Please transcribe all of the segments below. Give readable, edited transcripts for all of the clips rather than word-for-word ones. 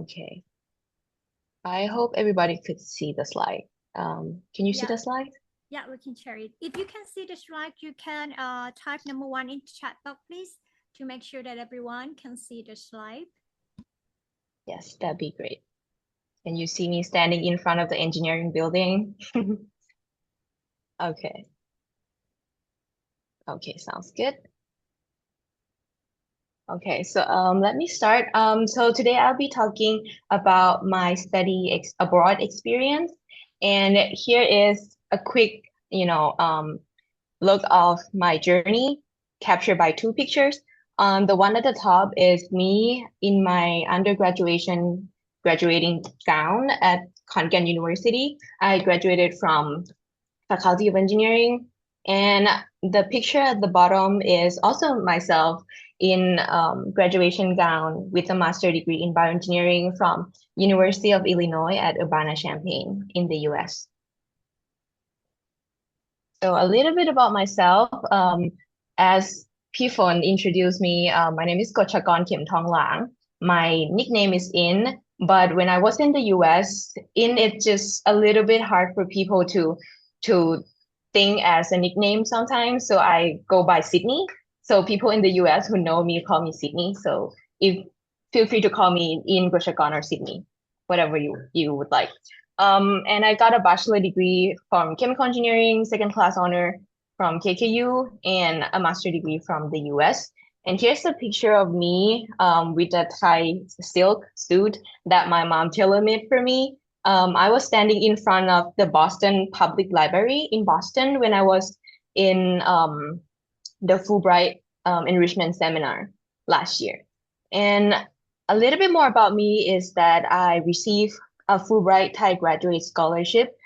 Okay, I hope everybody could see the slide. Can you see Yeah, the slide? yeah, we can share it. If you can see the slide, you can type number one in chat box, please, to make sure that everyone can see the slide. Yes, that'd be great. Can you see me standing in front of the engineering building? Okay. Okay, sounds good. Okay, so let me start. So today I'll be talking about my study ex abroad experience, and here is a quick, look of my journey captured by two pictures. The one at the top is me in my graduating gown at Khon University. I graduated from Faculty of Engineering. And the picture at the bottom is also myself in graduation gown with a master's degree in bioengineering from University of Illinois at Urbana-Champaign in the US. So a little bit about myself. As Pifon introduced me, my name is Kodchakorn Khemthonglang. My nickname is In, but when I was in the US, In it's just a little bit hard for people to think as a nickname sometimes. So I go by Sydney. So people in the US who know me call me Sydney. So if feel free to call me In Kodchakorn or Sydney, whatever you would like. And I got a bachelor degree from chemical engineering, second class honor from KKU, and a master degree from the US. And here's a picture of me with a Thai silk suit that my mom tailor-made for me. I was standing in front of the Boston Public Library in Boston when I was in the Fulbright enrichment seminar last year. And a little bit more about me is that I received a Fulbright Thai Graduate Scholarship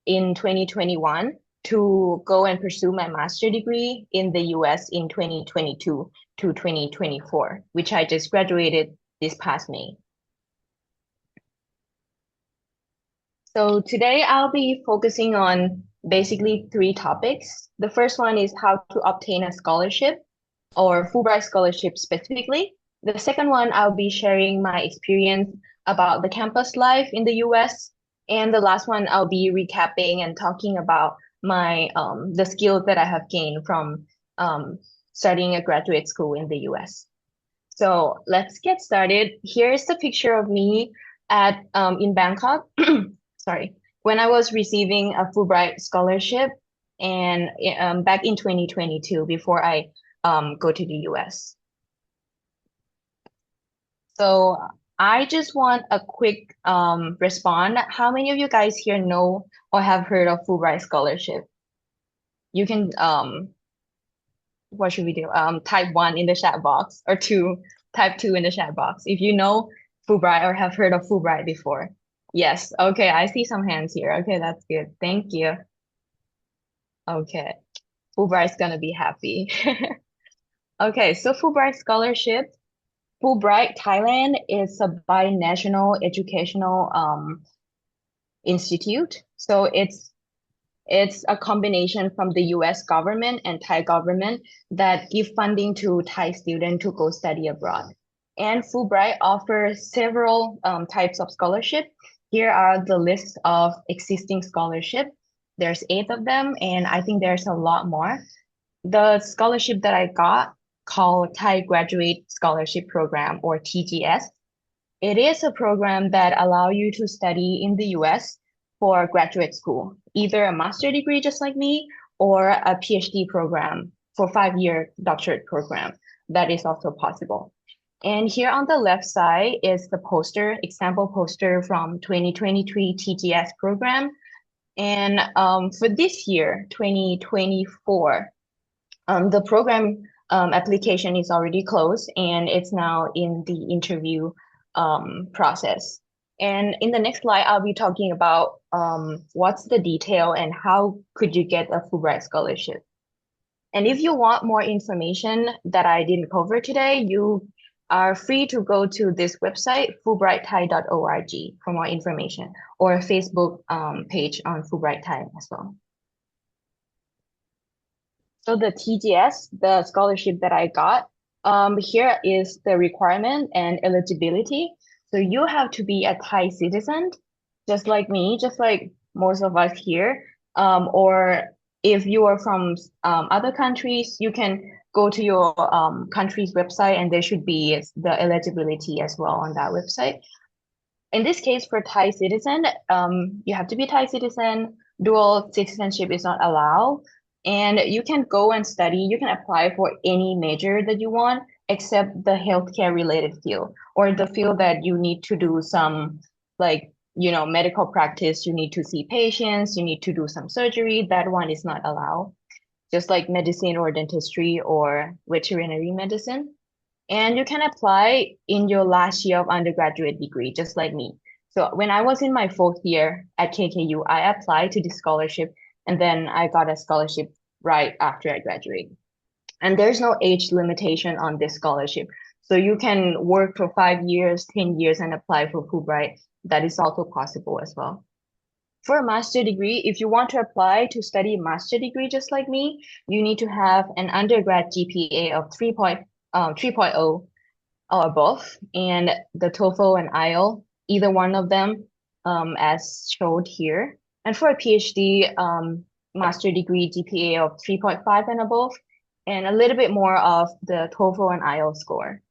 in 2021 to go and pursue my master degree in the US in 2022 to 2024, which I just graduated this past May. So today I'll be focusing on basically three topics. The first one is how to obtain a scholarship or Fulbright scholarship specifically. The second one, I'll be sharing my experience about the campus life in the US. And the last one, I'll be recapping and talking about my the skills that I have gained from studying a graduate school in the US. So let's get started. Here's the picture of me at in Bangkok. Sorry, when I was receiving a Fulbright scholarship, and back in 2022 before I go to the US. So I just want a quick respond. How many of you guys here know or have heard of Fulbright scholarship? You can what should we do? Type one in the chat box or two, type two in the chat box. If you know Fulbright or have heard of Fulbright before. Yes, okay, I see some hands here. Okay, that's good. Thank you. Okay, Fulbright's gonna be happy. Okay, so Fulbright scholarship. Fulbright Thailand is a binational educational institute. So it's a combination from the US government and Thai government that give funding to Thai students to go study abroad. And Fulbright offers several types of scholarship. Here are the list of existing scholarship. There's 8 of them, and I think there's a lot more. The scholarship that I got called Thai Graduate Scholarship Program or TGS. It is a program that allow you to study in the US for graduate school, either a master degree just like me or a PhD program for 5-year doctorate program. That is also possible. And here on the left side is the poster, example poster from 2023 TGS program. And for this year, 2024, the program application is already closed and it's now in the interview process. And in the next slide, I'll be talking about what's the detail and how could you get a Fulbright scholarship. And if you want more information that I didn't cover today, you are free to go to this website, fulbrightthai.org, for more information, or a Facebook page on Fulbright Thai as well. So the TGS, the scholarship that I got, here is the requirement and eligibility. So you have to be a Thai citizen, just like me, just like most of us here. Or if you are from other countries, you can go to your country's website and there should be the eligibility as well on that website. In this case, for Thai citizen, you have to be Thai citizen. Dual citizenship is not allowed. And you can go and study. You can apply for any major that you want, except the healthcare related field or the field that you need to do some like, medical practice. You need to see patients. You need to do some surgery. That one is not allowed. Just like medicine or dentistry or veterinary medicine. And you can apply in your last year of undergraduate degree, just like me. So when I was in my fourth year at KKU, I applied to the scholarship and then I got a scholarship right after I graduated. And there's no age limitation on this scholarship. So you can work for 5 years, 10 years and apply for Fulbright. That is also possible as well. For a master degree, if you want to apply to study a master degree just like me, you need to have an undergrad GPA of 3.0 or above, and the TOEFL and IELTS, either one of them, as showed here. And for a PhD, master degree GPA of 3.5 and above, and a little bit more of the TOEFL and IELTS score.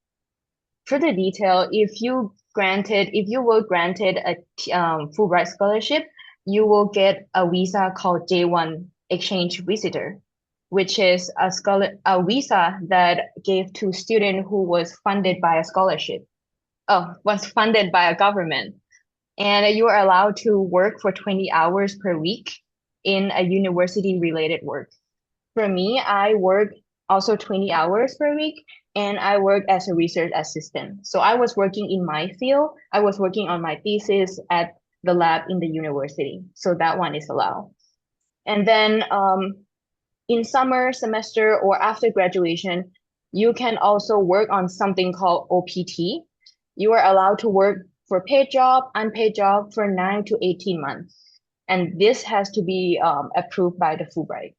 For the detail, if you were granted a Fulbright scholarship, you will get a visa called J1 exchange visitor, which is a visa that gave to student who was funded by a scholarship. Was funded by a government. And you are allowed to work for 20 hours per week in a university related work. For me, I work also 20 hours per week and I work as a research assistant. So I was working in my field. I was working on my thesis at the lab in the university. So that one is allowed. And then in summer semester or after graduation, you can also work on something called OPT. You are allowed to work for paid job, unpaid job for 9 to 18 months. And this has to be approved by the Fulbright.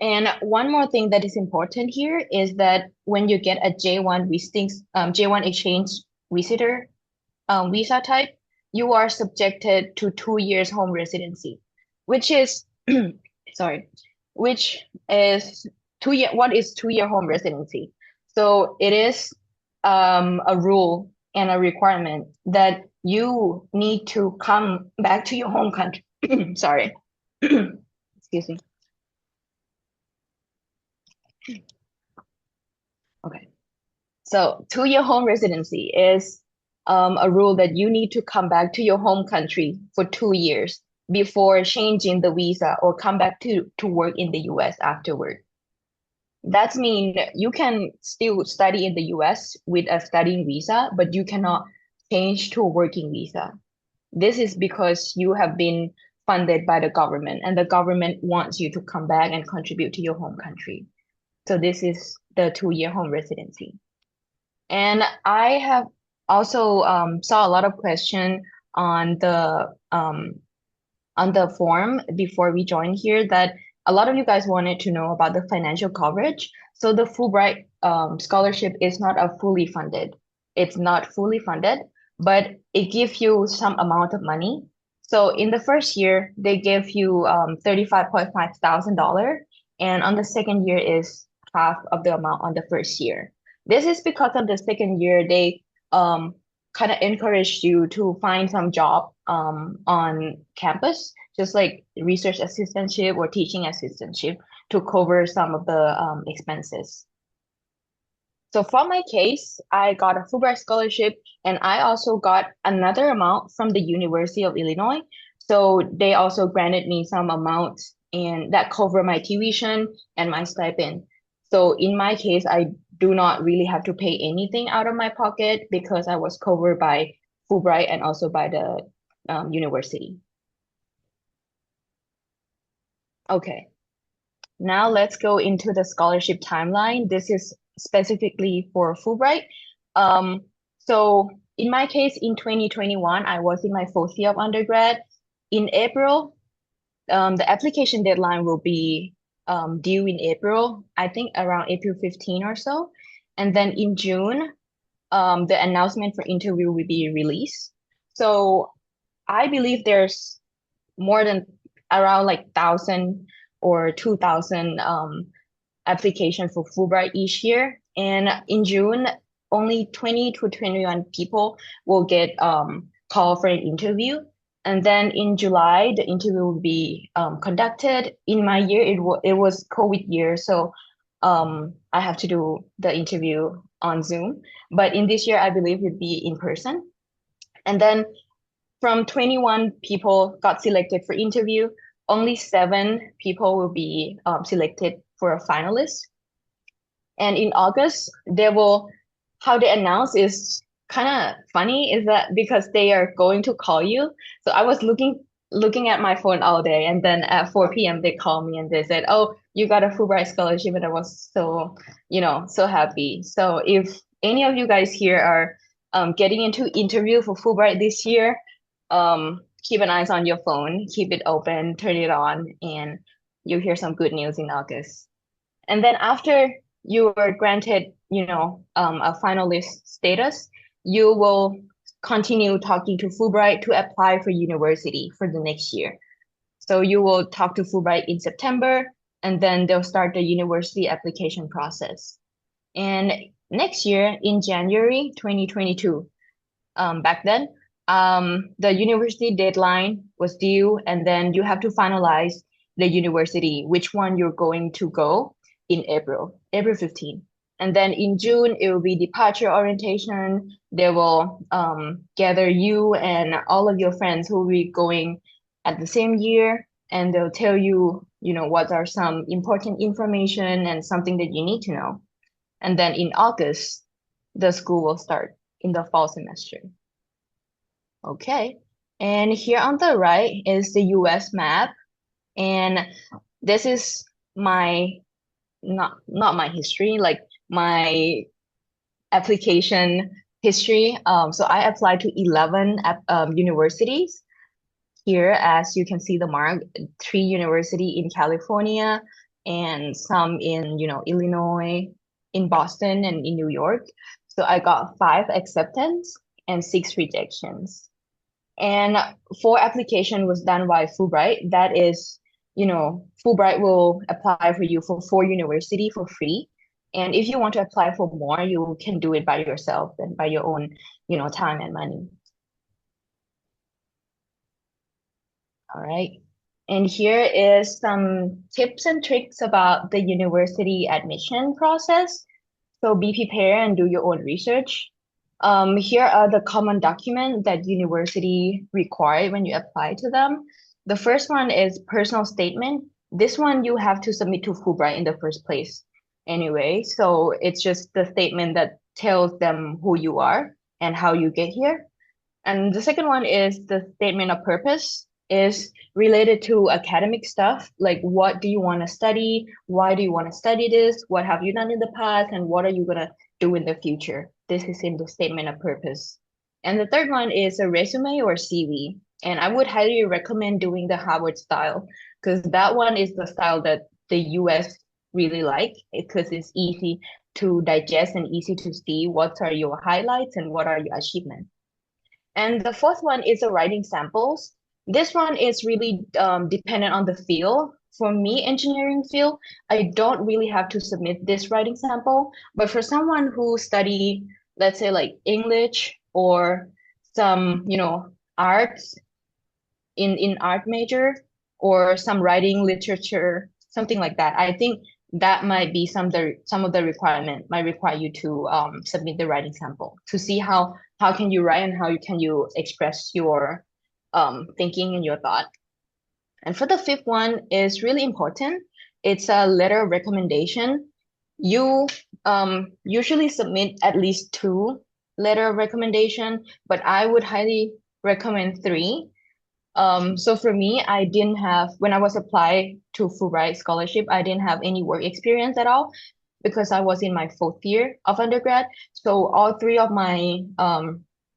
And one more thing that is important here is that when you get a J1 exchange visitor visa type, you are subjected to 2 years home residency, which is sorry, which is 2 year. What is 2 year home residency? So it is a rule and a requirement that you need to come back to your home country. Sorry, excuse me. Okay. So 2 year home residency is a rule that you need to come back to your home country for 2 years before changing the visa or come back to work in the US afterward. That means you can still study in the US with a studying visa, but you cannot change to a working visa. This is because you have been funded by the government and the government wants you to come back and contribute to your home country. So this is the 2 year home residency. And I have also saw a lot of question on the form before we joined here that a lot of you guys wanted to know about the financial coverage. So the Fulbright scholarship is not a fully funded. It's not fully funded, but it gives you some amount of money. So in the first year, they give you $35.5 thousand, and on the second year is half of the amount on the first year. This is because of the second year, they kind of encouraged you to find some job on campus, just like research assistantship or teaching assistantship to cover some of the expenses. So for my case, I got a Fulbright scholarship and I also got another amount from the University of Illinois. So they also granted me some amount and that cover my tuition and my stipend. So in my case, I do not really have to pay anything out of my pocket because I was covered by Fulbright and also by the university. Okay, now let's go into the scholarship timeline. This is specifically for Fulbright. So in my case, in 2021, I was in my fourth year of undergrad. In April, the application deadline will be due in April, I think around April 15 or so. And then in June, the announcement for interview will be released. So I believe there's more than around like 1,000 or 2,000 application for Fulbright each year. And in June, only 20 to 21 people will get called for an interview. And then in July, the interview will be conducted. In my year, it was COVID year, so I have to do the interview on Zoom. But in this year, I believe it'd be in person. And then from 21 people got selected for interview, only 7 people will be selected for a finalist. And in August, how they announce is kind of funny, is that because they are going to call you. So I was looking at my phone all day, and then at 4 p.m. they called me and they said, "Oh, you got a Fulbright scholarship," and I was so happy. So if any of you guys here are getting into interview for Fulbright this year, keep an eye on your phone, keep it open, turn it on, and you'll hear some good news in August. And then after you are granted, a finalist status, you will continue talking to Fulbright to apply for university for the next year. So you will talk to Fulbright in September, and then they'll start the university application process. And next year, in January 2022, back then, the university deadline was due, and then you have to finalize the university, which one you're going to go in April 15. And then in June, it will be departure orientation. They will gather you and all of your friends who will be going at the same year, and they'll tell you, what are some important information and something that you need to know. And then in August, the school will start in the fall semester. Okay, and here on the right is the US map, and this is not my history, like my application history. So I applied to 11 universities. Here, as you can see the mark, 3 university in California and some in, Illinois, in Boston, and in New York. So I got 5 acceptance and 6 rejections. And 4 application was done by Fulbright. That is, Fulbright will apply for you for 4 university for free. And if you want to apply for more, you can do it by yourself and by your own, time and money. All right. And here is some tips and tricks about the university admission process. So be prepared and do your own research. Here are the common documents that university require when you apply to them. The first one is personal statement. This one you have to submit to Fulbright in the first place anyway. So it's just the statement that tells them who you are and how you get here. And the second one is the statement of purpose, is related to academic stuff, like what do you want to study? Why do you want to study this? What have you done in the past? And what are you going to do in the future? This is in the statement of purpose. And the third one is a resume or CV. And I would highly recommend doing the Harvard style, because that one is the style that the US really like, because it's easy to digest and easy to see what are your highlights and what are your achievements. And the fourth one is the writing samples. This one is really dependent on the field. For me, engineering field, I don't really have to submit this writing sample. But for someone who study, let's say like English or some, arts in art major, or some writing literature, something like that, I think that might be some of the requirement might require you to submit the writing sample to see how can you write and how can you express your thinking and your thought. And for the fifth one is really important. It's a letter of recommendation. You usually submit at least 2 letter of recommendation, but I would highly recommend 3. So for me, I didn't have, when I was applied to Fulbright Scholarship, I didn't have any work experience at all because I was in my 4th year of undergrad. So all 3 of my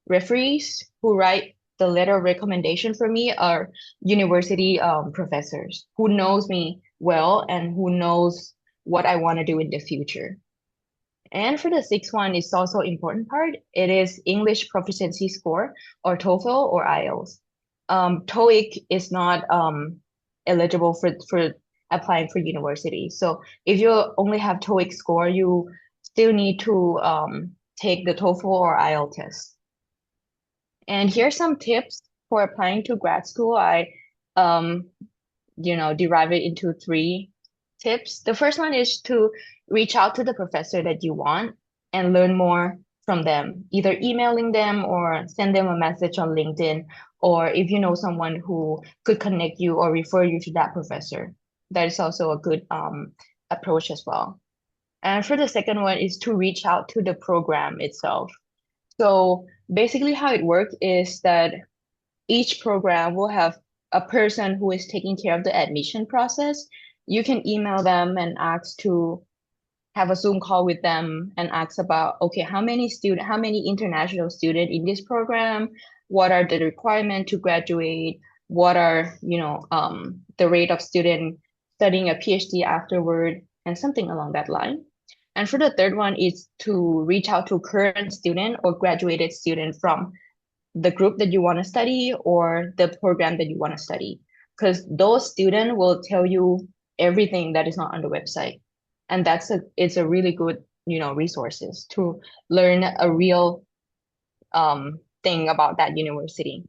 referees who write the letter of recommendation for me are university professors who knows me well and who knows what I want to do in the future. And for the sixth one, it's also important part. It is English proficiency score or TOEFL or IELTS. TOEIC is not eligible for applying for university. So if you only have TOEIC score, you still need to take the TOEFL or IELTS test. And here's some tips for applying to grad school. I derive it into three tips. The first one is to reach out to the professor that you want and learn more from them, either emailing them or send them a message on LinkedIn, or if you know someone who could connect you or refer you to that professor. That is also a good approach as well. And for the second one is to reach out to the program itself. So basically how it works is that each program will have a person who is taking care of the admission process. You can email them and ask to have a Zoom call with them and ask about, okay, how many international students in this program? What are the requirements to graduate? What are, the rate of student studying a PhD afterward, and something along that line. And for the third one is to reach out to current student or graduated student from the group that you want to study or the program that you want to study, because those students will tell you everything that is not on the website, and it's a really good resources to learn a real thing about that university.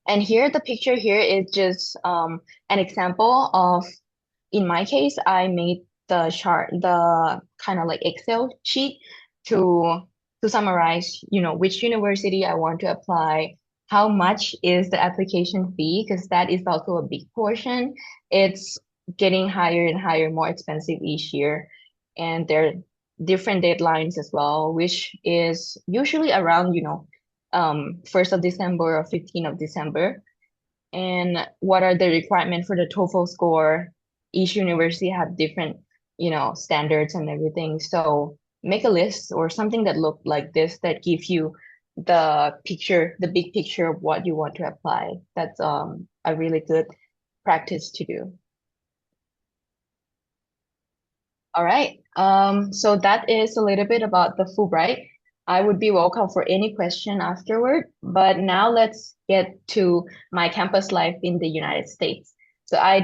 And here the picture here is just an example of, in my case, I made the chart, the kind of like Excel sheet to summarize, which university I want to apply, how much is the application fee, because that is also a big portion. It's getting higher and higher, more expensive each year. And there are different deadlines as well, which is usually around, 1st of December or 15th of December. And what are the requirements for the TOEFL score? Each university have different, standards and everything. So make a list or something that look like this that gives you the big picture of what you want to apply. That's a really good practice to do. All right. So that is a little bit about the Fulbright. I would be welcome for any question afterward, but now let's get to my campus life in the United States. So I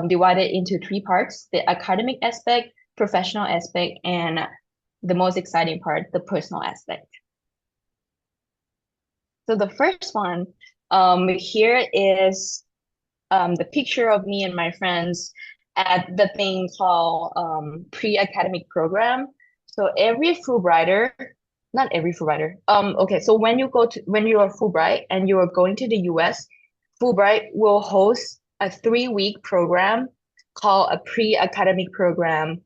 divided into three parts: the academic aspect, professional aspect, and the most exciting part, the personal aspect. So the first one, here is the picture of me and my friends at the thing called pre-academic program. So every Fulbrighter, not every Fulbrighter. Okay, so when you are Fulbright and you are going to the US, Fulbright will host a 3-week program called a pre-academic program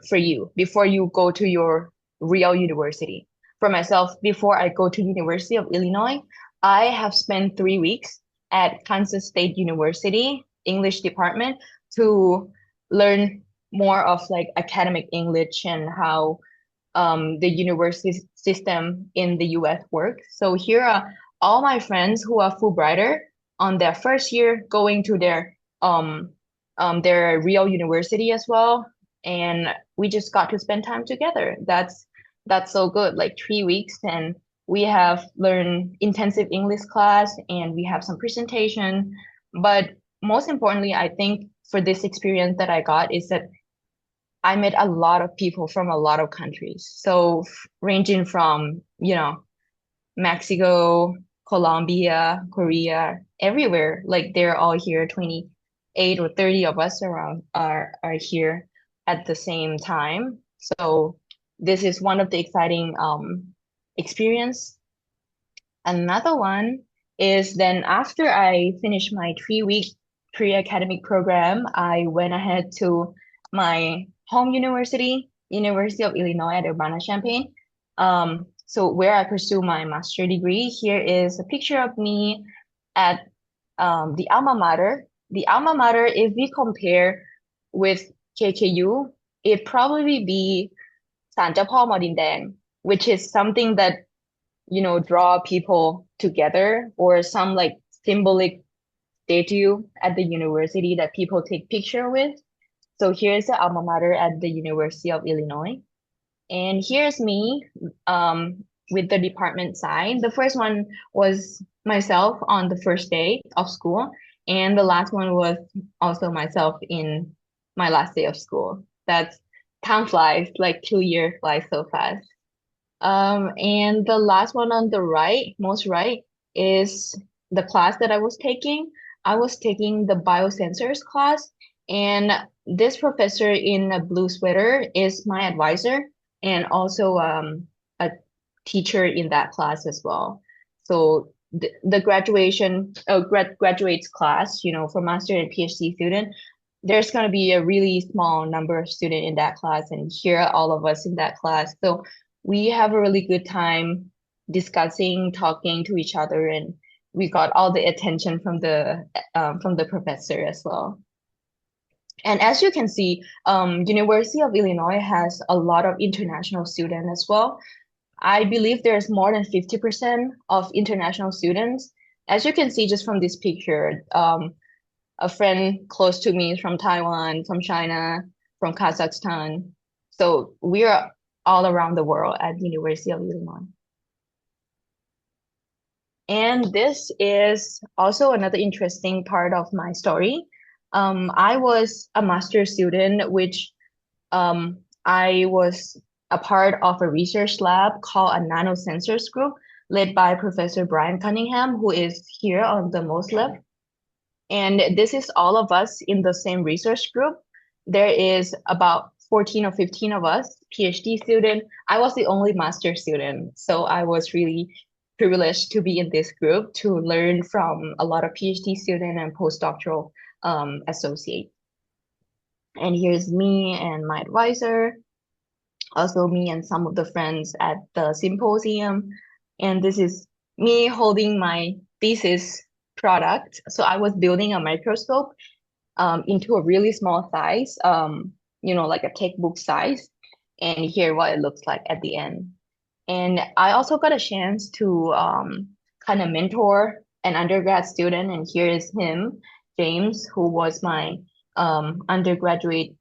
for you before you go to your real university. For myself, before I go to University of Illinois, I have spent 3 weeks at Kansas State University English department to learn more of like academic English and how the university system in the US works. So here are all my friends who are Fulbrighter on their first year going to their real university as well. And we just got to spend time together. That's so good, like 3 weeks, and we have learned intensive English class and we have some presentation. But most importantly, I think for this experience that I got is that I met a lot of people from a lot of countries. So ranging from, Mexico, Colombia, Korea, everywhere. Like they're all here, 28 or 30 of us around are here at the same time. So this is one of the exciting experience. Another one is then after I finished my 3-week pre-academic program, I went ahead to my home university, University of Illinois at Urbana-Champaign. So where I pursue my master degree. Here is a picture of me at the alma mater. The alma mater, if we compare with KKU, it'd probably be ศาลเจ้าพ่อมอดินแดง which is something that draw people together, or some like symbolic statue at the university that people take picture with. So here's the alma mater at the University of Illinois. And here's me with the department side. The first one was myself on the first day of school, and the last one was also myself in my last day of school. That's time flies, like 2 years flies so fast. And the last one on the right, most right, is the class that I was taking. I was taking the biosensors class, and this professor in a blue sweater is my advisor and also a teacher in that class as well. So the graduates class, for master and PhD student, there's going to be a really small number of student in that class, and here are all of us in that class. So we have a really good time discussing, talking to each other, and we got all the attention from the professor as well. And as you can see, University of Illinois has a lot of international students as well. I believe there's more than 50% of international students. As you can see just from this picture, a friend close to me is from Taiwan, from China, from Kazakhstan. So we are all around the world at University of Illinois. And this is also another interesting part of my story. I was a master's student, which I was a part of a research lab called a nanosensors group led by Professor Brian Cunningham, who is here on the most left. And this is all of us in the same research group. There is about 14 or 15 of us, PhD student. I was the only master student, so I was really privileged to be in this group to learn from a lot of PhD student and postdoctoral associates. And here's me and my advisor, also me and some of the friends at the symposium. And this is me holding my thesis product. So I was building a microscope into a really small size, like a textbook size. And here what it looks like at the end. And I also got a chance to kind of mentor an undergrad student. And here is him, James, who was my undergraduate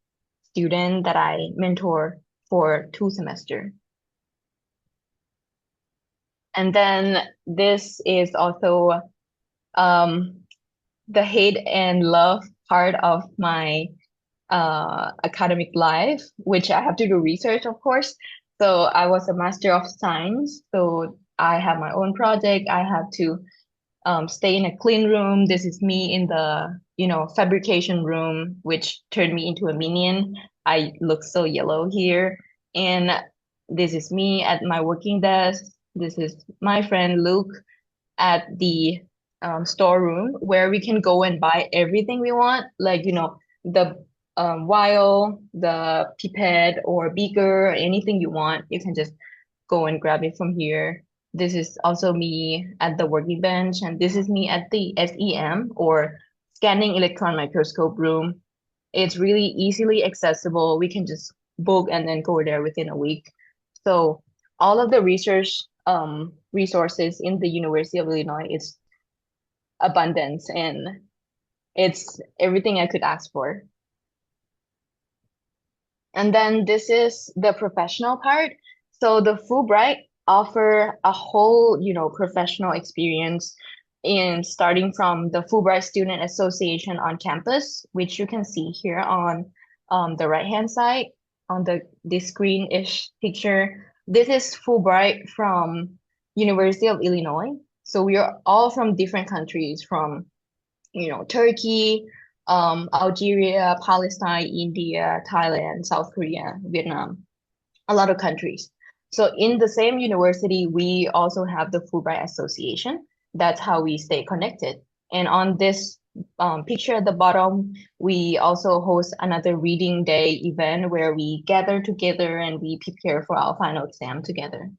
student that I mentor for 2 semesters. And then this is also the hate and love part of my academic life, which I have to do research, of course. So I was a Master of Science. So I have my own project. I have to stay in a clean room. This is me in the, fabrication room, which turned me into a minion. I look so yellow here. And this is me at my working desk. This is my friend Luke at the storeroom where we can go and buy everything we want, like, the vial, the pipette or beaker, anything you want, you can just go and grab it from here. This is also me at the working bench, and this is me at the SEM or scanning electron microscope room. It's really easily accessible. We can just book and then go there within a week. So all of the research resources in the University of Illinois is abundance, and it's everything I could ask for. And then this is the professional part. So the Fulbright offer a whole, professional experience in starting from the Fulbright Student Association on campus, which you can see here on the right-hand side on this screen-ish picture. This is Fulbright from University of Illinois. So we are all from different countries, from, Turkey, Algeria, Palestine, India, Thailand, South Korea, Vietnam, a lot of countries. So in the same university, we also have the Fulbright Association. That's how we stay connected. And on this picture at the bottom, we also host another reading day event where we gather together and we prepare for our final exam together.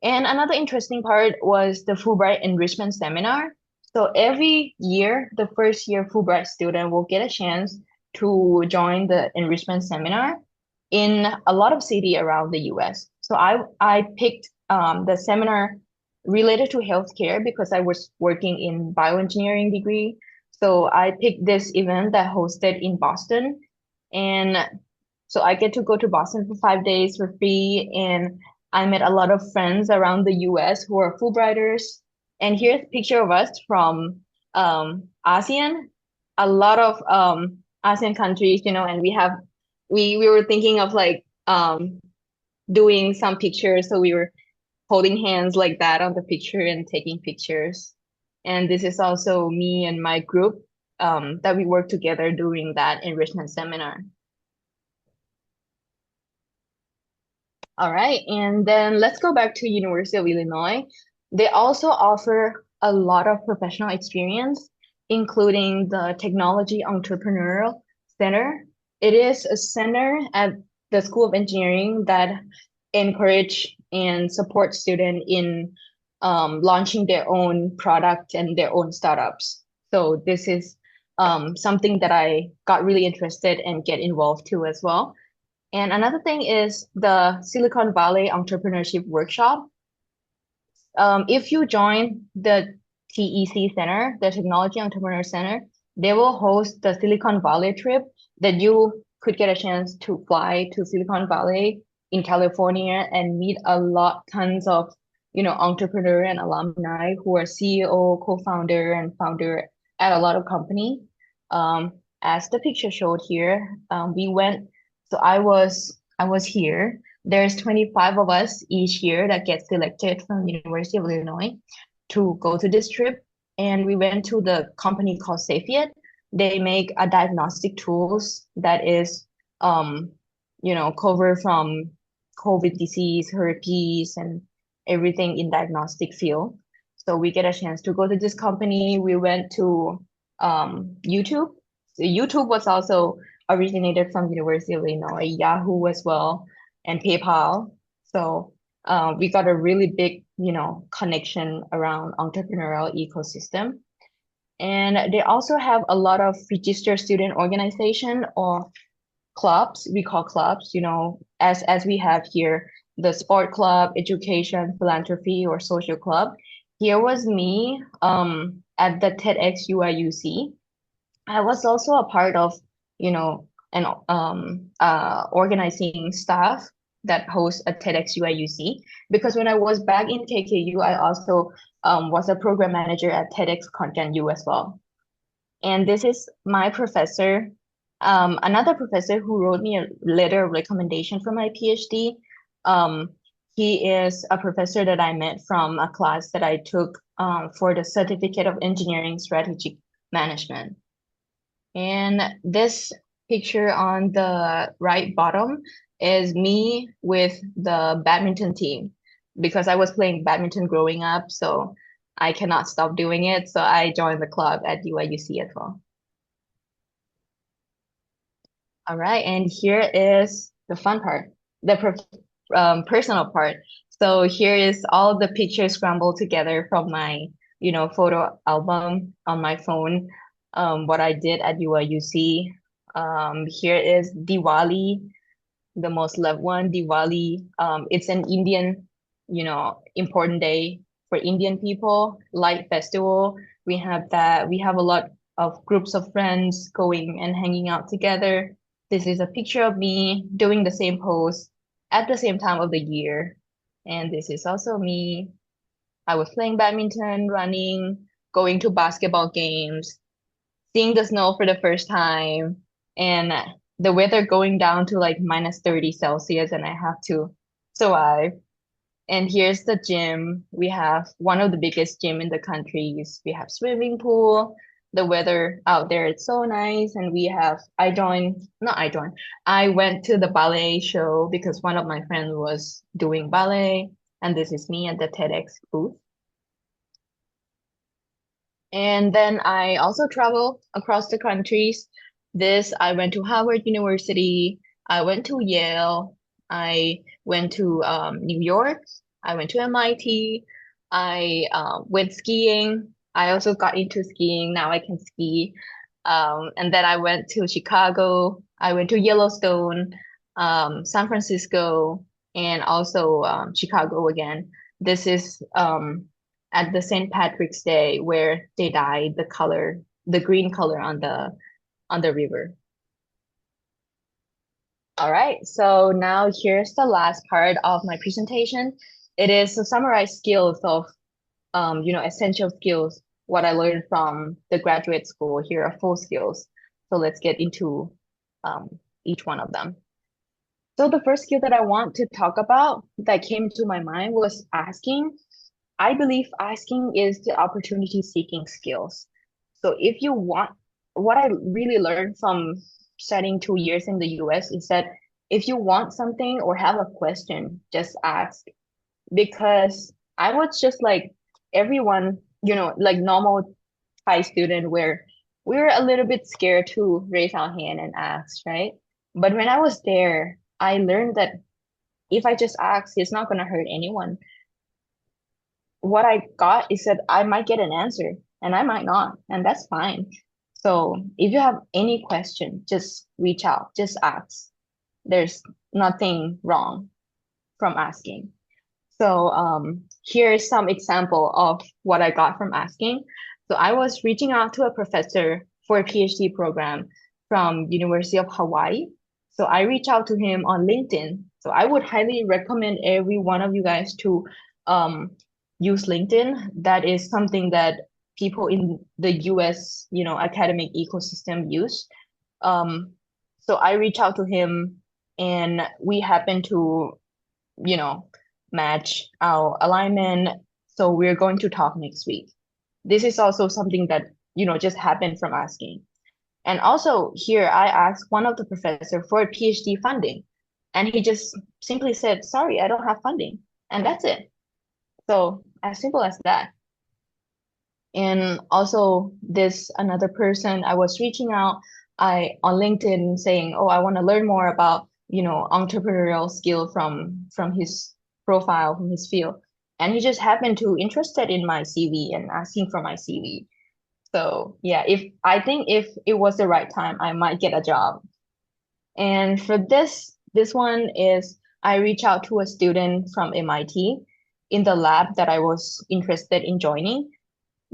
And another interesting part was the Fulbright Enrichment Seminar. So every year, the first year Fulbright student will get a chance to join the enrichment seminar in a lot of cities around the US. So I picked the seminar related to healthcare because I was working in bioengineering degree. So I picked this event that hosted in Boston. And So I get to go to Boston for 5 days for free, and I met a lot of friends around the US who are Fulbrighters. And here's a picture of us from ASEAN, a lot of ASEAN countries, and we were thinking of like doing some pictures, so we were holding hands like that on the picture and taking pictures. And this is also me and my group that we worked together during that enrichment seminar. All right, and then let's go back to University of Illinois. They also offer a lot of professional experience, including the Technology Entrepreneurial Center. It is a center at the School of Engineering that encourage and support students in launching their own product and their own startups. So this is something that I got really interested and get involved too as well. And another thing is the Silicon Valley Entrepreneurship Workshop. If you join the TEC Center, the Technology Entrepreneur Center, they will host the Silicon Valley trip that you could get a chance to fly to Silicon Valley in California and meet tons of, entrepreneur and alumni who are CEO, co-founder, and founder at a lot of company. As the picture showed here, we went. So I was here. There's 25 of us each year that get selected from University of Illinois to go to this trip. And we went to the company called Safiet. They make a diagnostic tools that is cover from COVID disease, herpes, and everything in diagnostic field. So we get a chance to go to this company. We went to YouTube. So YouTube was also originated from University of Illinois, Yahoo as well, and PayPal. So we got a really big, connection around entrepreneurial ecosystem. And they also have a lot of registered student organization or clubs. We call clubs, as we have here, the sport club, education, philanthropy, or social club. Here was me at the TEDx UIUC. I was also a part of, an organizing staff that hosts a TEDx UIUC, because when I was back in KKU, I also was a program manager at TEDx Content U as well. And this is my professor, another professor who wrote me a letter of recommendation for my PhD. He is a professor that I met from a class that I took for the Certificate of Engineering Strategic Management. And this picture on the right bottom is me with the badminton team, because I was playing badminton growing up, so I cannot stop doing it. So I joined the club at UIUC as well. All right, and here is the fun part, the personal part. So here is all the pictures scrambled together from my, photo album on my phone. What I did at UIUC. Here is Diwali, the most loved one, Diwali. It's an Indian, important day for Indian people, light festival. We have that. We have a lot of groups of friends going and hanging out together. This is a picture of me doing the same pose at the same time of the year. And this is also me. I was playing badminton, running, going to basketball games, seeing the snow for the first time, and the weather going down to like minus 30 Celsius, and I have to survive. And here's the gym. We have one of the biggest gym in the country. We have swimming pool. The weather out there is so nice. And I went to the ballet show because one of my friends was doing ballet. And this is me at the TEDx booth. And then I also travel across the countries. I went to Harvard University. I went to Yale. I went to New York. I went to MIT. I went skiing. I also got into skiing. Now I can ski. And then I went to Chicago. I went to Yellowstone, San Francisco, and also Chicago again. This is at the St. Patrick's Day where they dyed the green color on the river. All right, so now here's the last part of my presentation. It is to summarize skills of, essential skills, what I learned from the graduate school. Here are full skills. So let's get into um, each one of them. So the first skill that I want to talk about that came to my mind was asking. I believe asking is the opportunity seeking skills. So if you want, what I really learned from studying 2 years in the US is that if you want something or have a question, just ask. Because I was just like everyone, like normal high student where we were a little bit scared to raise our hand and ask, right? But when I was there, I learned that if I just ask, it's not gonna hurt anyone. What I got is that I might get an answer and I might not, and that's fine. So if you have any question, just reach out, just ask. There's nothing wrong from asking. So here is some example of what I got from asking. So I was reaching out to a professor for a PhD program from University of Hawaii. So I reached out to him on LinkedIn. So I would highly recommend every one of you guys to um, use LinkedIn. That is something that people in the US, academic ecosystem use. Um, so I reached out to him and we happened to, you know, match our alignment. So we're going to talk next week. This is also something that, just happened from asking. And also here, I asked one of the professor for a PhD funding, and he just simply said, sorry, I don't have funding. And that's it. So as simple as that. And also this another person I was reaching out, I on LinkedIn saying, oh, I want to learn more about, entrepreneurial skill from his profile, from his field. And he just happened to interested in my CV and asking for my CV. So yeah, if it was the right time, I might get a job. And for this one is I reach out to a student from MIT in the lab that I was interested in joining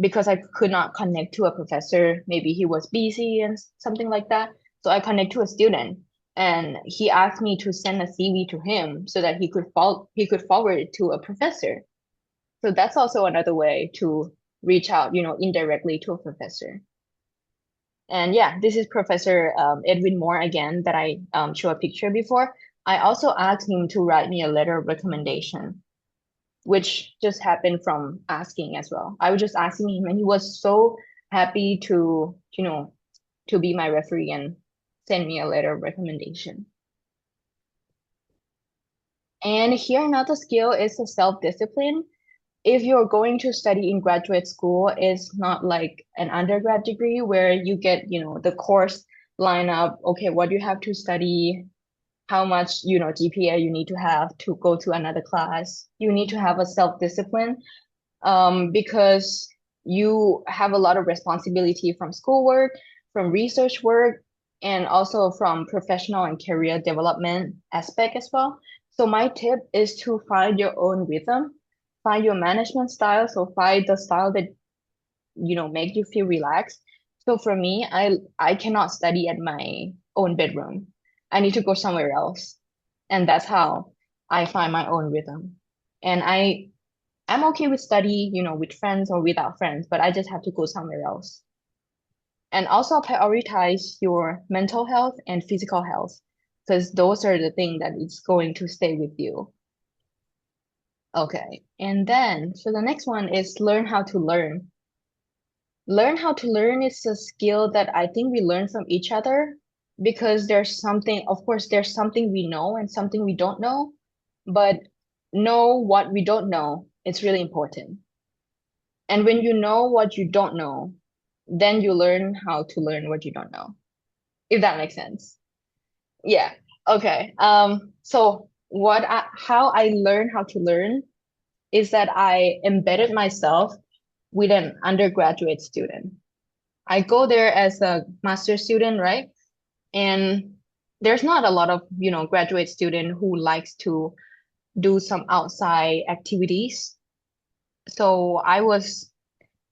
because I could not connect to a professor. Maybe he was busy and something like that. So I connect to a student and he asked me to send a CV to him so that he could forward it to a professor. So that's also another way to reach out, indirectly to a professor. And yeah, this is Professor Edwin Moore again that I showed a picture before. I also asked him to write me a letter of recommendation, which just happened from asking as well. I was just asking him, and he was so happy to, to be my referee and send me a letter of recommendation. And here another skill is the self-discipline. If you're going to study in graduate school, it's not like an undergrad degree where you get, the course lineup. Okay, what you have to study, how much, GPA you need to have to go to another class. You need to have a self-discipline because you have a lot of responsibility from schoolwork, from research work, and also from professional and career development aspect as well. So my tip is to find your own rhythm, find your management style. So find the style that, make you feel relaxed. So for me, I cannot study at my own bedroom. I need to go somewhere else. And that's how I find my own rhythm. And I'm okay with study, with friends or without friends, but I just have to go somewhere else. And also prioritize your mental health and physical health, because those are the things that is going to stay with you. Okay, and then so the next one is learn how to learn. Learn how to learn is a skill that I think we learn from each other because of course, there's something we know and something we don't know, but know what we don't know, it's really important. And when you know what you don't know, then you learn how to learn what you don't know, if that makes sense. Yeah. Okay. So how I learn how to learn is that I embedded myself with an undergraduate student. I go there as a master student, right? And there's not a lot of, graduate student who likes to do some outside activities. So I was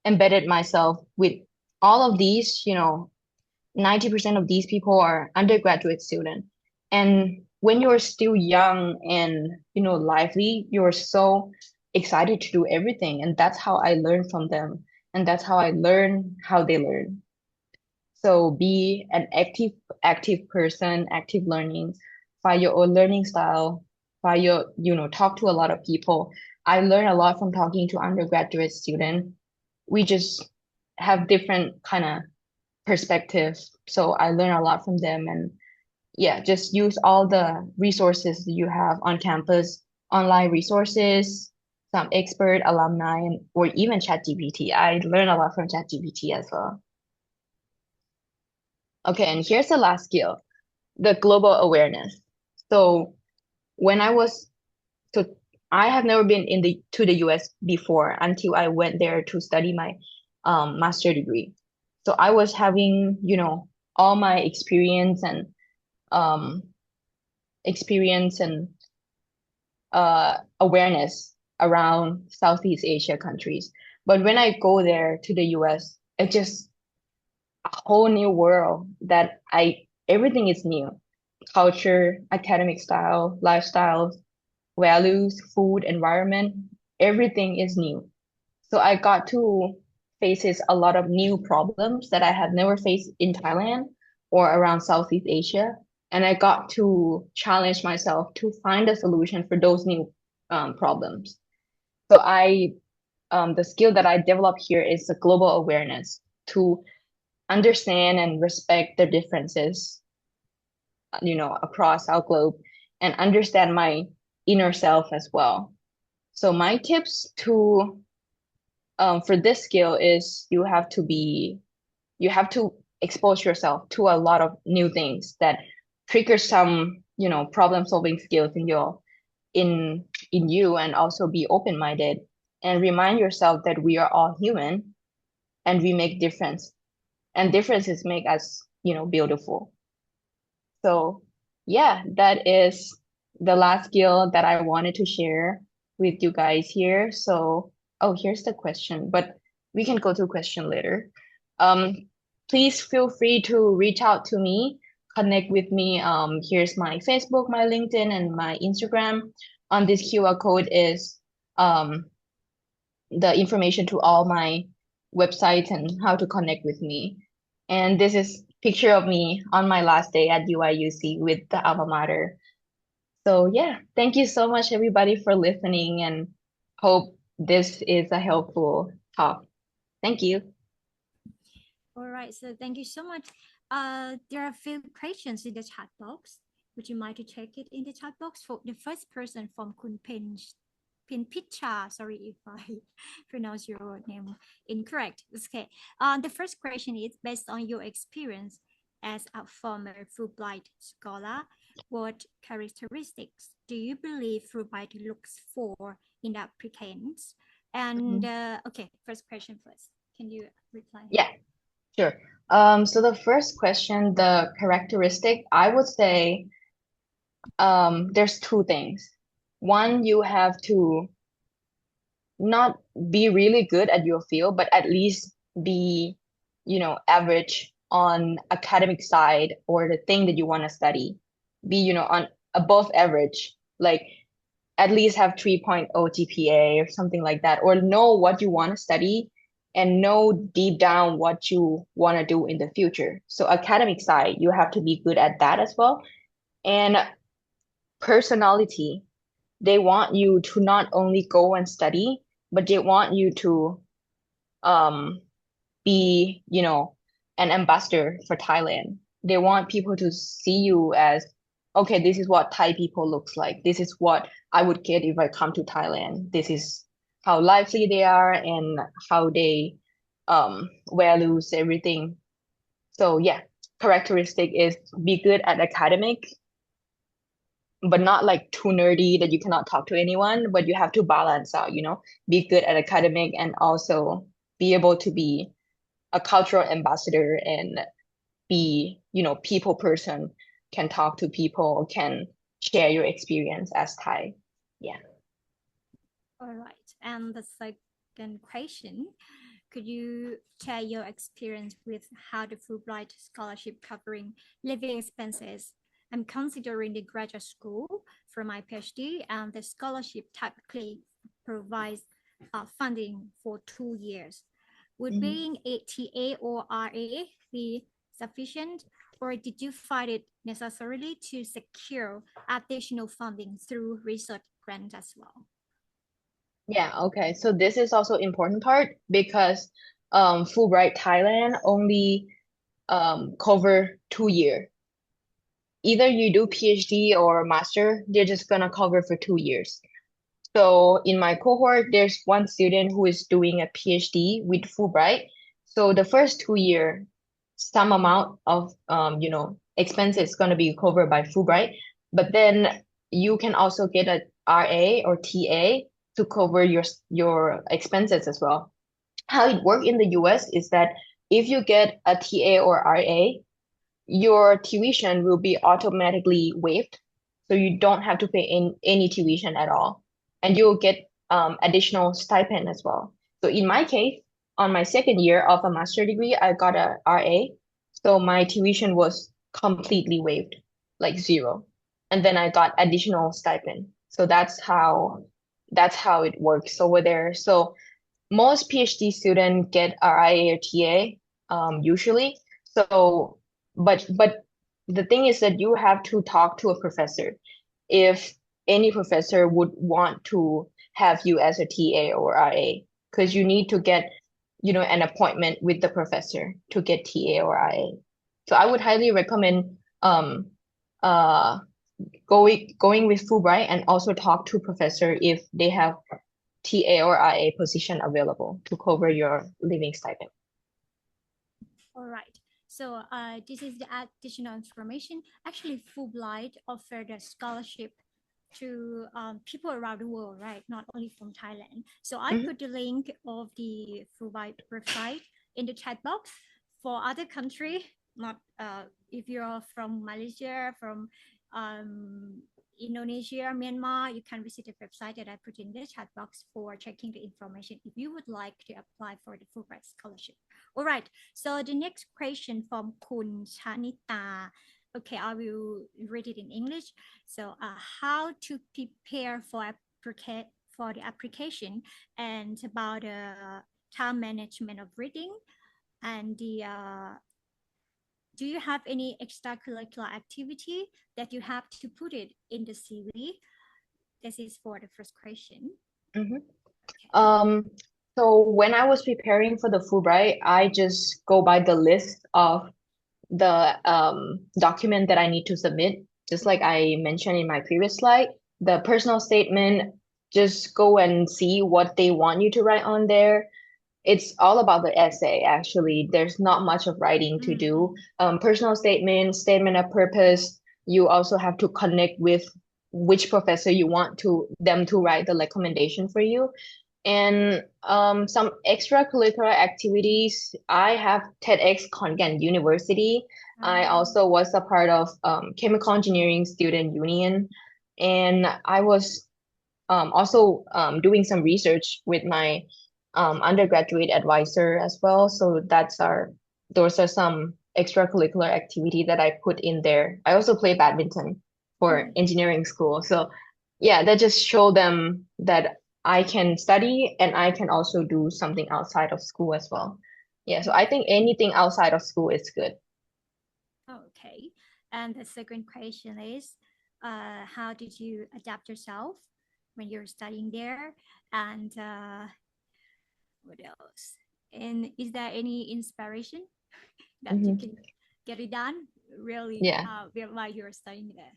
embedded myself with all of these, 90% of these people are undergraduate students. And when you're still young and, lively, you're so excited to do everything. And that's how I learn from them. And that's how I learn how they learn. So be an active person, active learning, find your own learning style, find your, talk to a lot of people. I learn a lot from talking to undergraduate students. We just have different kind of perspectives. So I learn a lot from them, and yeah, just use all the resources that you have on campus, online resources, some expert alumni, or even ChatGPT. I learn a lot from ChatGPT as well. Okay, and here's the last skill, the global awareness. So when I was, so I have never been to the US before until I went there to study my master degree. So I was having, all my um, experience and awareness around Southeast Asia countries. But when I go there to the US, it's just a whole new world that everything is new. Culture, academic style, lifestyles, values, food, environment, everything is new. So I got to faces a lot of new problems that I had never faced in Thailand or around Southeast Asia. And I got to challenge myself to find a solution for those new problems. So the skill that I developed here is the global awareness to understand and respect the differences, across our globe, and understand my inner self as well. So my tips to for this skill is you have to expose yourself to a lot of new things that trigger some, problem solving skills in in you, and also be open-minded and remind yourself that we are all human and we make difference, and differences make us, beautiful. So yeah, that is the last skill that I wanted to share with you guys here. So, oh, here's the question, but we can go to question later. Um, Please feel free to reach out to me, connect with me. Here's my Facebook, my LinkedIn, and my Instagram. On this QR code is the information to all my websites and how to connect with me. And this is picture of me on my last day at UIUC with the alma mater. So yeah, thank you so much everybody for listening, and hope this is a helpful talk. Thank you. All right, so thank you so much. There are a few questions in the chat box. Would you mind to check it in the chat box? For the first person from Kun Pin Pitcha, sorry if I pronounce your name incorrect. Okay. The first question is, based on your experience as a former Fulbright scholar, what characteristics do you believe Fulbright looks for in applicants? And okay, first question first. Can you reply? Yeah, sure. So the first question, the characteristic, I would say there's two things. One, you have to not be really good at your field, but at least be, average on academic side or the thing that you want to study. Be, on above average, like at least have 3.0 GPA or something like that, or know what you want to study and know deep down what you want to do in the future. So academic side, you have to be good at that as well. And personality, they want you to not only go and study, but they want you to um be, an ambassador for Thailand. They want people to see you as, okay, this is what Thai people looks like. This is what I would get if I come to Thailand. This is how lively they are and how they values everything. So yeah, characteristic is be good at academic, but not like too nerdy that you cannot talk to anyone, but you have to balance out, be good at academic and also be able to be a cultural ambassador and be, people person, can talk to people, can share your experience as Thai. Yeah. All right. And the second question, could you share your experience with how the Fulbright scholarship covering living expenses I'm considering the graduate school for my PhD, and the scholarship typically provides funding for 2 years. Would being a TA or RA be sufficient, or did you find it necessary to secure additional funding through research grant as well? Yeah, okay. So this is also important part because Fulbright Thailand only cover 2 year. Either you do PhD or master, they're just gonna cover for 2 years. So in my cohort, there's one student who is doing a PhD with Fulbright. So the first 2 year, some amount of expenses is gonna be covered by Fulbright, but then you can also get a RA or TA to cover your expenses as well. How it works in the US is that if you get a TA or RA, your tuition will be automatically waived. So you don't have to pay any tuition at all. And you'll get additional stipend as well. So in my case, on my second year of a master degree, I got a RA. So my tuition was completely waived, like zero. And then I got additional stipend. So that's how it works over there. So most PhD students get RIA or TA usually. So, but the thing is that you have to talk to a professor if any professor would want to have you as a TA or RA, because you need to get, an appointment with the professor to get TA or RA. So I would highly recommend uh going with Fulbright and also talk to professor if they have TA or IA position available to cover your living stipend. All right. So this is the additional information. Actually, Fulbright offered a scholarship to people around the world, right? Not only from Thailand. So I put the link of the Fulbright website in the chat box. For other country, not if you're from Malaysia, from Indonesia, Myanmar, you can visit the website that I put in the chat box for checking the information if you would like to apply for the Fulbright scholarship. All right, so the next question from Kun Chanita. Okay, I will read it in English. So how to prepare for the application, and about time management of reading, and the do you have any extracurricular activity that you have to put it in the CV? This is for the first question. So when I was preparing for the Fulbright, I just go by the list of the document that I need to submit. Just like I mentioned in my previous slide, the personal statement, just go and see what they want you to write on there. It's all about the essay, actually. There's not much of writing to do. Personal statement of purpose. You also have to connect with which professor you want them to write the recommendation for you. And some extracurricular activities. I have TEDx Khon University. I also was a part of Chemical Engineering Student Union, and I was also doing some research with my undergraduate advisor as well. So those are some extracurricular activity that I put in there. I also play badminton for engineering school. So yeah, that just show them that I can study and I can also do something outside of school as well. Yeah, so I think anything outside of school is good. Okay. And the second question is, how did you adapt yourself when you're studying there? And what else? And is there any inspiration that you can get it done really while you're studying there?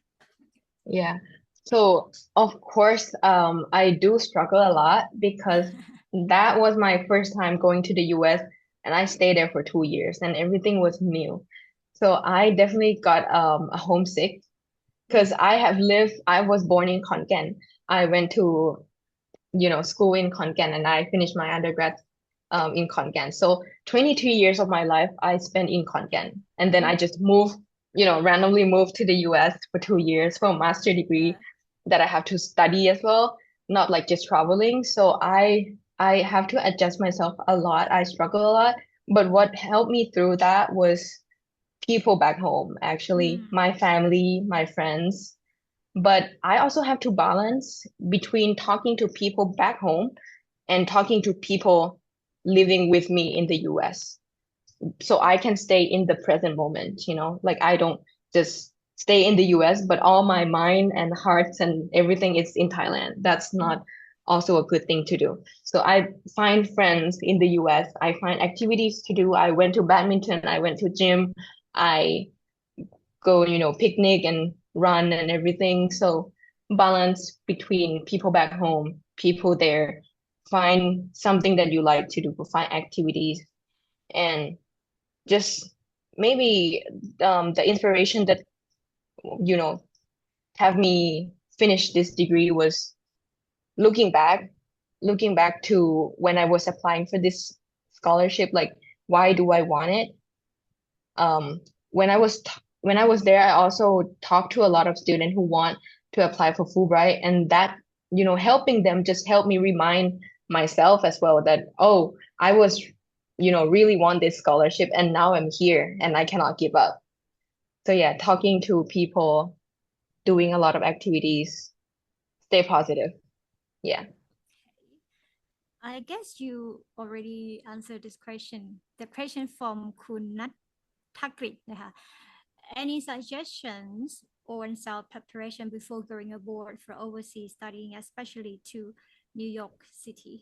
Yeah. So of course, I do struggle a lot because that was my first time going to the US, and I stayed there for 2 years and everything was new. So I definitely got a homesick because I was born in Khon Kaen. I went to, school in Khon Kaen, and I finished my undergrad in Khon Kaen. So 22 years of my life I spent in Khon Kaen. And then I just randomly moved to the US for 2 years for a master degree that I have to study as well, not like just traveling. So I have to adjust myself a lot. I struggle a lot. But what helped me through that was people back home, actually, Mm. my family, my friends. But I also have to balance between talking to people back home and talking to people living with me in the US. So I can stay in the present moment, like I don't just stay in the US, but all my mind and hearts and everything is in Thailand. That's not also a good thing to do. So I find friends in the US, I find activities to do. I went to badminton, I went to gym, I go, picnic and run and everything. So balance between people back home, people there, find something that you like to do, find activities, and just maybe the inspiration that, you know, have me finish this degree was looking back, looking back to when I was applying for this scholarship, like why do I want it? Um, when I was there, I also talked to a lot of students who want to apply for Fulbright, and that, helping them just helped me remind myself as well that, oh, I was, really want this scholarship, and now I'm here, and I cannot give up. So yeah, talking to people, doing a lot of activities, stay positive. Yeah. I guess you already answered this question. The question from คุณนัทธกฤษนะคะ Any suggestions on self preparation before going abroad for overseas studying, especially to New York City?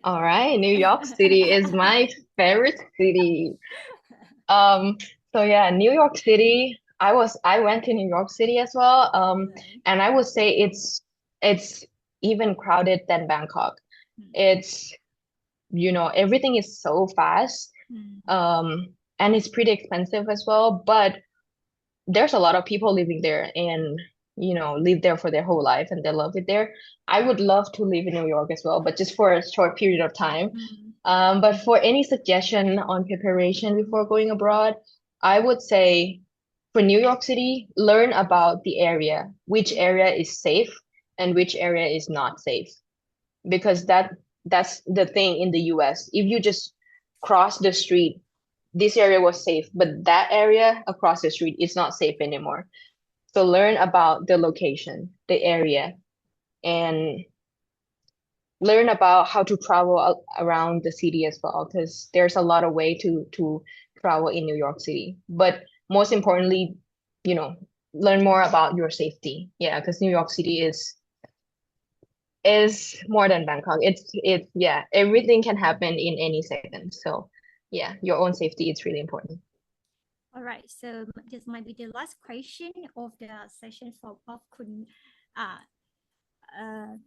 All right, New York City is my favorite city. Um, so yeah, New York City, I went to New York City as well. Right. And I would say it's even crowded than Bangkok. Mm. It's, everything is so fast. Mm. And it's pretty expensive as well, but there's a lot of people living there and, live there for their whole life and they love it there. I would love to live in New York as well, but just for a short period of time. Mm. But for any suggestion on preparation before going abroad, I would say for New York City, learn about the area, which area is safe and which area is not safe. Because that's the thing in the US. If you just cross the street, this area was safe, but that area across the street is not safe anymore. So learn about the location, the area, and learn about how to travel around the city as well, because there's a lot of way to travel in New York City. But most importantly, you know, learn more about your safety. Yeah, because New York City is more than Bangkok. It's yeah, everything can happen in any second. So yeah, your own safety is really important. All right, so this might be the last question of the session for of คุณ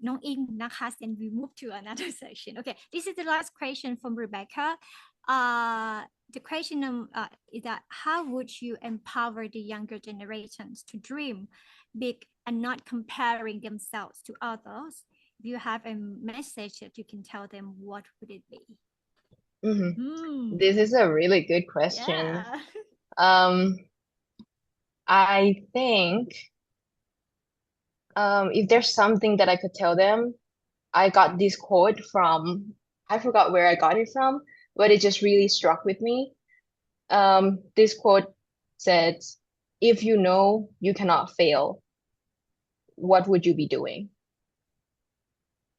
น้องอิงนะคะ then we move to another section. Okay, this is the last question from Rebecca. The question is that how would you empower the younger generations to dream big and not comparing themselves to others? If you have a message that you can tell them, what would it be? This is a really good question. Yeah. I think if there's something that I could tell them, I got this quote from, I forgot where I got it from, but it just really struck with me. This quote said, if you know you cannot fail, what would you be doing?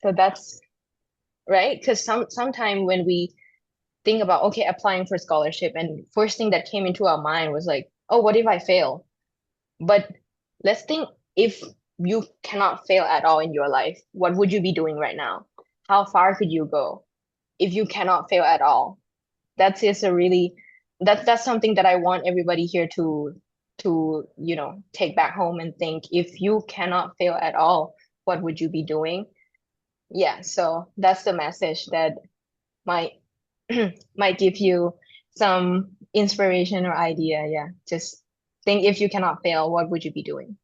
So that's right. Because sometime when we think about, okay, applying for scholarship, and first thing that came into our mind was like, oh, what if I fail? But let's think, if you cannot fail at all in your life, what would you be doing right now? How far could you go if you cannot fail at all? That's just a really that's something that I want everybody here to take back home and think, if you cannot fail at all, what would you be doing? Yeah, so that's the message that might might give you some inspiration or idea. Yeah, just think, if you cannot fail, what would you be doing?